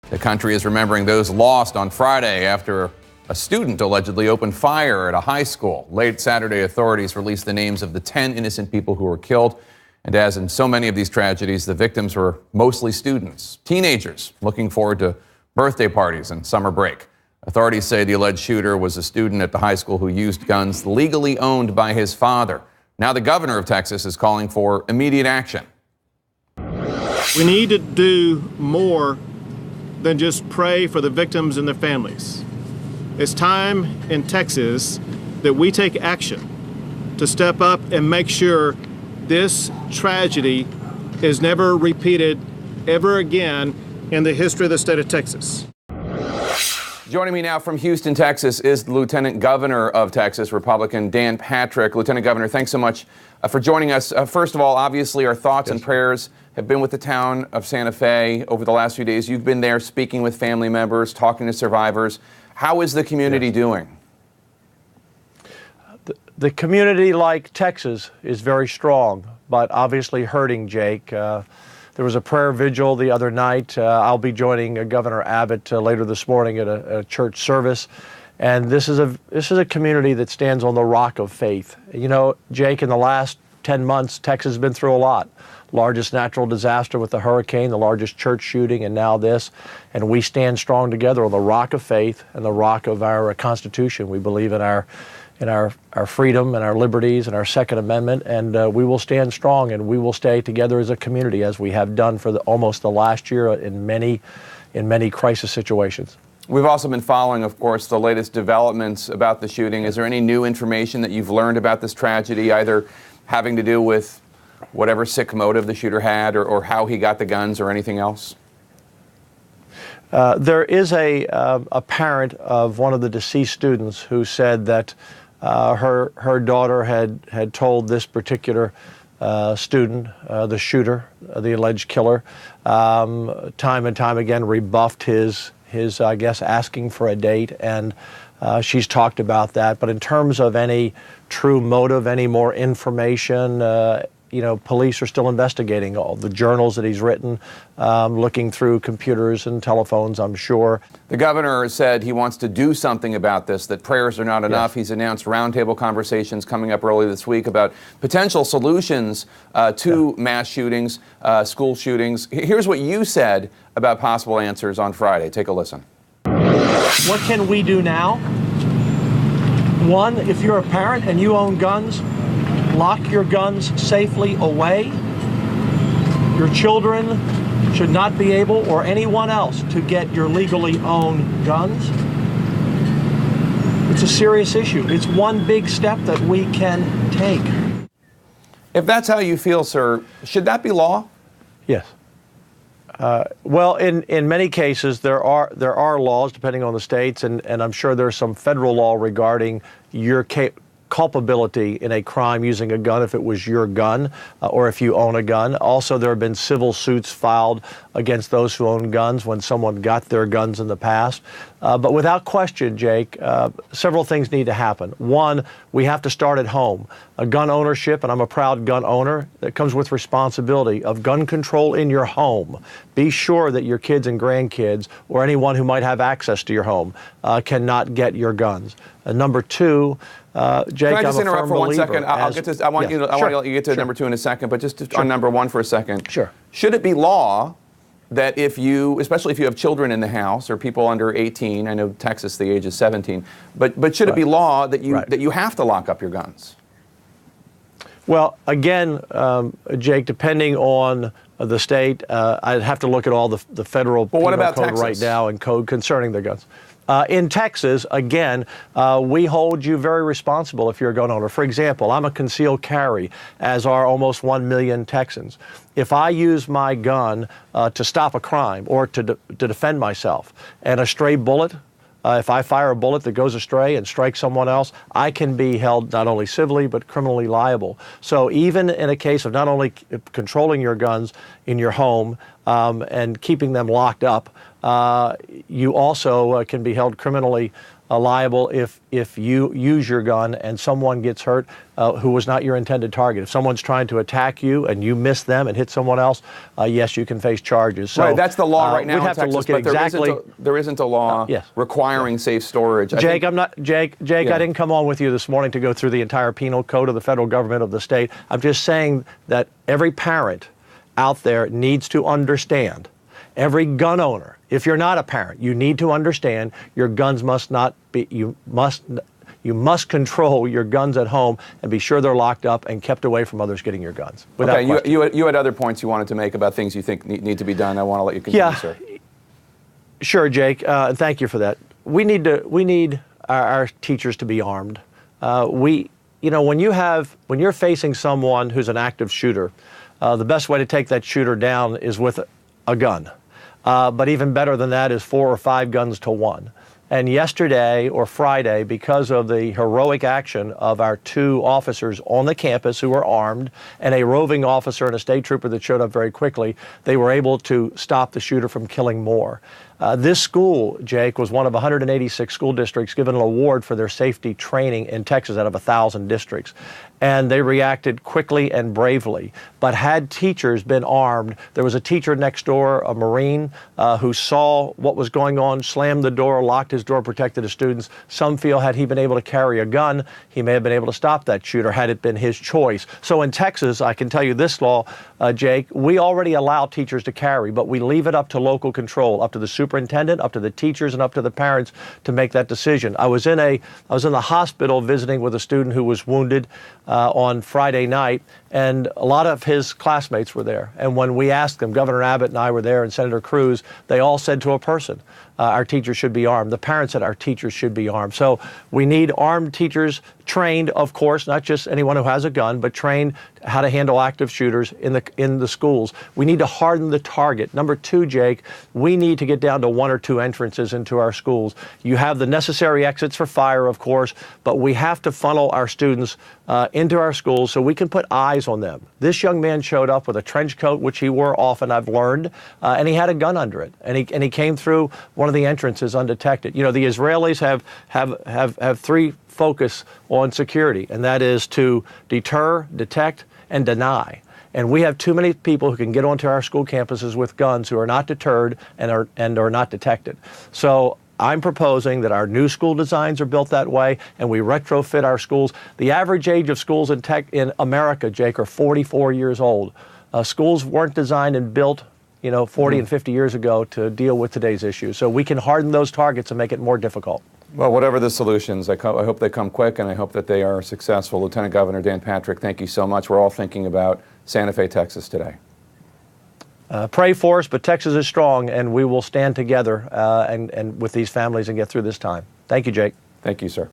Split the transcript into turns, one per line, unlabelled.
The country is remembering those lost on Friday after a student allegedly opened fire at a high school. Late Saturday, authorities released the names of the 10 innocent people who were killed. And as in so many of these tragedies, the victims were mostly students, teenagers looking forward to birthday parties and summer break. Authorities say the alleged shooter was a student at the high school who used guns legally owned by his father. Now the governor of Texas is calling for immediate action.
We need to do more than just pray for the victims and their families. It's time in Texas that we take action to step up and make sure this tragedy is never repeated ever again in the history of the state of Texas.
Joining me now from Houston, Texas, is the Lieutenant Governor of Texas, Republican Dan Patrick. Lieutenant Governor, thanks so much for joining us. First of all, obviously, our thoughts and prayers have been with the town of Santa Fe over the last few days. You've been there speaking with family members, talking to survivors. How is the community doing?
The community, like Texas, is very strong, but obviously hurting, Jake. There was a prayer vigil the other night. I'll be joining Governor Abbott later this morning at a church service. And this is a community that stands on the rock of faith. You know, Jake, in the last 10 months, Texas has been through a lot. Largest natural disaster with the hurricane, the largest church shooting, and now this. And we stand strong together on the rock of faith and the rock of our Constitution. We believe in our freedom and our liberties and our Second Amendment, and we will stand strong and we will stay together as a community, as we have done for almost the last year in many crisis situations.
We've also been following, of course, the latest developments about the shooting. Is there any new information that you've learned about this tragedy, either having to do with whatever sick motive the shooter had or how he got the guns or anything else?
There is a parent of one of the deceased students who said that her daughter had told this particular student, the shooter, the alleged killer, time and time again rebuffed his I guess, asking for a date, and she's talked about that. But in terms of any true motive, any more information, you know, police are still investigating all the journals that he's written, looking through computers and telephones, I'm sure.
The governor said he wants to do something about this, that prayers are not enough. Yes. He's announced roundtable conversations coming up early this week about potential solutions to mass shootings, school shootings. Here's what you said about possible answers on Friday. Take a listen.
What can we do now? One, if you're a parent and you own guns, lock your guns safely away. Your children should not be able, or anyone else, to get your legally owned guns. It's a serious issue. It's one big step that we can take.
If that's how you feel, sir, should that be law?
Yes. Well, in many cases, there are laws depending on the states, and I'm sure there's some federal law regarding your culpability in a crime using a gun if it was your gun or if you own a gun. Also, there have been civil suits filed against those who own guns when someone got their guns in the past. But without question, Jake, several things need to happen. One, we have to start at home. A gun ownership, and I'm a proud gun owner, that comes with responsibility of gun control in your home. Be sure that your kids and grandkids or anyone who might have access to your home cannot get your guns. Number two, Jake,
can I just interrupt for 1 second?
I
want you to get to number two in a second, but just on number one for a second.
Sure.
Should it be law that if you, especially if you have children in the house or people under 18, I know Texas the age is 17, but should it be law that you have to lock up your guns?
Well, again, Jake, depending on the state, I'd have to look at all the federal penal code
Texas?
Right now and code concerning the guns. In Texas, again, we hold you very responsible if you're a gun owner. For example, I'm a concealed carry, as are almost 1 million Texans. If I use my gun to stop a crime or to defend myself, and a stray bullet, if I fire a bullet that goes astray and strikes someone else, I can be held not only civilly but criminally liable. So even in a case of not only controlling your guns in your home and keeping them locked up, you also can be held criminally liable if you use your gun and someone gets hurt who was not your intended target. If someone's trying to attack you and you miss them and hit someone else, yes, you can face charges. So,
right, that's the law right now
we'd have
in Texas,
to look at exactly.
there isn't a law
yes.
requiring safe storage.
Jake, Jake, I didn't come on with you this morning to go through the entire penal code of the federal government of the state. I'm just saying that every parent out there needs to understand. Every gun owner, if you're not a parent, you need to understand your guns must not be, you must control your guns at home and be sure they're locked up and kept away from others getting your guns.
Okay, you had other points you wanted to make about things you think need to be done. I want to let you continue, sir.
Sure, Jake, and thank you for that. We need our teachers to be armed. When you're facing someone who's an active shooter, the best way to take that shooter down is with a gun. But even better than that is 4 or 5 guns to 1. And yesterday or Friday, because of the heroic action of our 2 officers on the campus who were armed and a roving officer and a state trooper that showed up very quickly, they were able to stop the shooter from killing more. This school, Jake, was one of 186 school districts given an award for their safety training in Texas out of 1,000 districts. And they reacted quickly and bravely. But had teachers been armed, there was a teacher next door, a Marine, who saw what was going on, slammed the door, locked his door, protected his students. Some feel had he been able to carry a gun, he may have been able to stop that shooter had it been his choice. So in Texas, I can tell you this law, Jake, we already allow teachers to carry, but we leave it up to local control, up to the superintendent, up to the teachers, and up to the parents to make that decision. I was in the hospital visiting with a student who was wounded on Friday night, and a lot of his classmates were there. And when we asked them, Governor Abbott and I were there, and Senator Cruz, they all said to a person, our teachers should be armed. The parents said our teachers should be armed. So we need armed teachers, trained, of course, not just anyone who has a gun, but trained how to handle active shooters in the schools. We need to harden the target. Number 2, Jake, we need to get down to 1 or 2 entrances into our schools. You have the necessary exits for fire, of course, but we have to funnel our students into our schools so we can put eyes on them. This young man showed up with a trench coat, which he wore often, I've learned, and he had a gun under it, and he came through one of the entrances undetected. You know, the Israelis have 3 focus on security, and that is to deter, detect, and deny. And we have too many people who can get onto our school campuses with guns who are not deterred and are not detected. So I'm proposing that our new school designs are built that way, and we retrofit our schools. The average age of schools in America, Jake, are 44 years old. Schools weren't designed and built 40 and 50 years ago to deal with today's issues. So we can harden those targets and make it more difficult.
Well, whatever the solutions, I hope they come quick, and I hope that they are successful. Lieutenant Governor Dan Patrick, thank you so much. We're all thinking about Santa Fe, Texas today.
Pray for us, but Texas is strong, and we will stand together and with these families and get through this time. Thank you, Jake.
Thank you, sir.